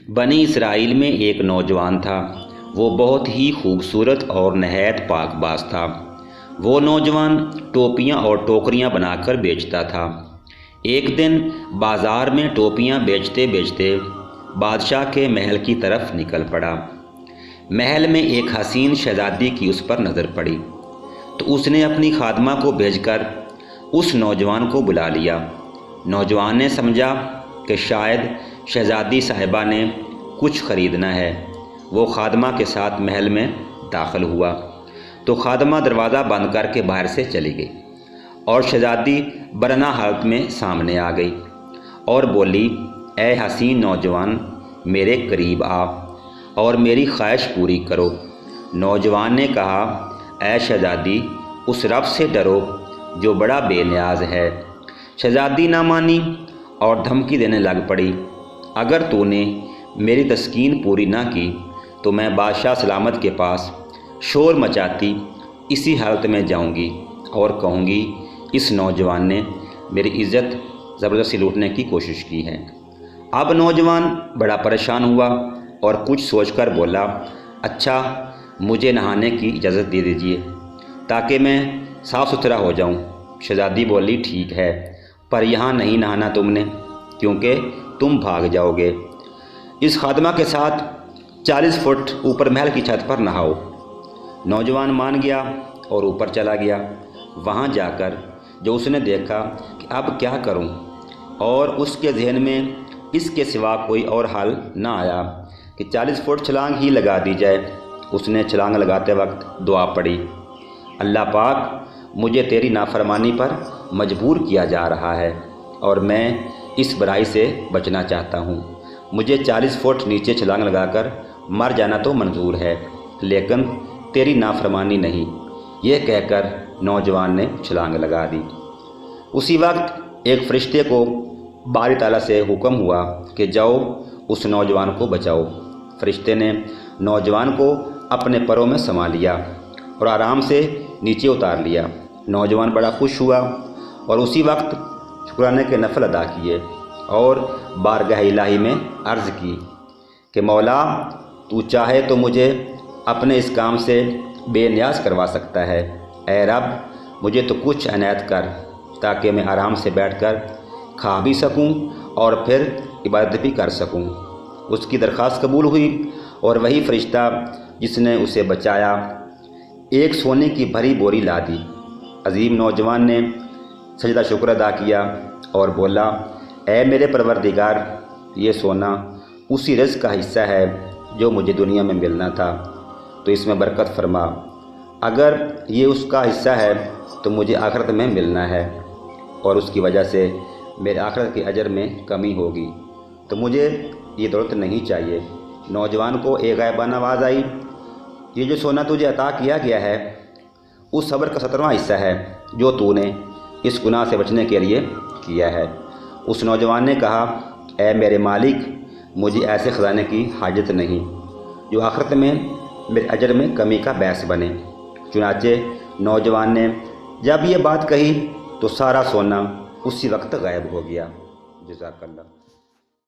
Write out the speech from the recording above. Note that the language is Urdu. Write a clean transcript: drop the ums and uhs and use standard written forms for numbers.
بنی اسرائیل میں ایک نوجوان تھا۔ وہ بہت ہی خوبصورت اور نہایت پاک باز تھا۔ وہ نوجوان ٹوپیاں اور ٹوکریاں بنا کر بیچتا تھا۔ ایک دن بازار میں ٹوپیاں بیچتے بیچتے بادشاہ کے محل کی طرف نکل پڑا۔ محل میں ایک حسین شہزادی کی اس پر نظر پڑی تو اس نے اپنی خادمہ کو بھیج کر اس نوجوان کو بلا لیا۔ نوجوان نے سمجھا کہ شاید شہزادی صاحبہ نے کچھ خریدنا ہے۔ وہ خادمہ کے ساتھ محل میں داخل ہوا تو خادمہ دروازہ بند کر کے باہر سے چلی گئی اور شہزادی برہنہ حالت میں سامنے آ گئی اور بولی، اے حسین نوجوان، میرے قریب آ اور میری خواہش پوری کرو۔ نوجوان نے کہا، اے شہزادی، اس رب سے ڈرو جو بڑا بے نیاز ہے۔ شہزادی نہ مانی اور دھمکی دینے لگ پڑی، اگر تو نے میری تسکین پوری نہ کی تو میں بادشاہ سلامت کے پاس شور مچاتی اسی حالت میں جاؤں گی اور کہوں گی اس نوجوان نے میری عزت زبردستی لوٹنے کی کوشش کی ہے۔ اب نوجوان بڑا پریشان ہوا اور کچھ سوچ کر بولا، اچھا مجھے نہانے کی اجازت دے دیجیے تاکہ میں صاف ستھرا ہو جاؤں۔ شہزادی بولی، ٹھیک ہے، پر یہاں نہیں نہانا تم نے، کیونکہ تم بھاگ جاؤ گے۔ اس خادمہ کے ساتھ 40 فٹ اوپر محل کی چھت پر نہاؤ۔ نوجوان مان گیا اور اوپر چلا گیا۔ وہاں جا کر جو اس نے دیکھا کہ اب کیا کروں، اور اس کے ذہن میں اس کے سوا کوئی اور حل نہ آیا کہ 40 فٹ چھلانگ ہی لگا دی جائے۔ اس نے چھلانگ لگاتے وقت دعا پڑھی، اللہ پاک، مجھے تیری نافرمانی پر مجبور کیا جا رہا ہے اور میں اس برائی سے بچنا چاہتا ہوں۔ مجھے 40 فٹ نیچے چھلانگ لگا کر مر جانا تو منظور ہے، لیکن تیری نافرمانی نہیں۔ یہ کہہ کر نوجوان نے چھلانگ لگا دی۔ اسی وقت ایک فرشتے کو باری تعالیٰ سے حکم ہوا کہ جاؤ اس نوجوان کو بچاؤ۔ فرشتے نے نوجوان کو اپنے پروں میں سما لیا اور آرام سے نیچے اتار لیا۔ نوجوان بڑا خوش ہوا اور اسی وقت شکرانے کے نفل ادا کیے اور بارگاہ الہی میں عرض کی کہ مولا، تو چاہے تو مجھے اپنے اس کام سے بے نیاز کروا سکتا ہے۔ اے رب، مجھے تو کچھ عنایت کر تاکہ میں آرام سے بیٹھ کر کھا بھی سکوں اور پھر عبادت بھی کر سکوں۔ اس کی درخواست قبول ہوئی اور وہی فرشتہ جس نے اسے بچایا ایک سونے کی بھری بوری لا دی۔ عظیم نوجوان نے سجدہ شکر ادا کیا اور بولا، اے میرے پروردگار، یہ سونا اسی رزق کا حصہ ہے جو مجھے دنیا میں ملنا تھا، تو اس میں برکت فرما۔ اگر یہ اس کا حصہ ہے تو مجھے آخرت میں ملنا ہے اور اس کی وجہ سے میرے آخرت کے اجر میں کمی ہوگی، تو مجھے یہ دولت نہیں چاہیے۔ نوجوان کو ایک غائبانہ آواز آئی، یہ جو سونا تجھے عطا کیا گیا ہے اس صبر کا 17واں حصہ ہے جو تو نے اس گناہ سے بچنے کے لیے کیا ہے۔ اس نوجوان نے کہا، اے میرے مالک، مجھے ایسے خزانے کی حاجت نہیں جو آخرت میں میرے اجر میں کمی کا باعث بنے۔ چنانچہ نوجوان نے جب یہ بات کہی تو سارا سونا اسی وقت غائب ہو گیا۔ جزاک اللہ۔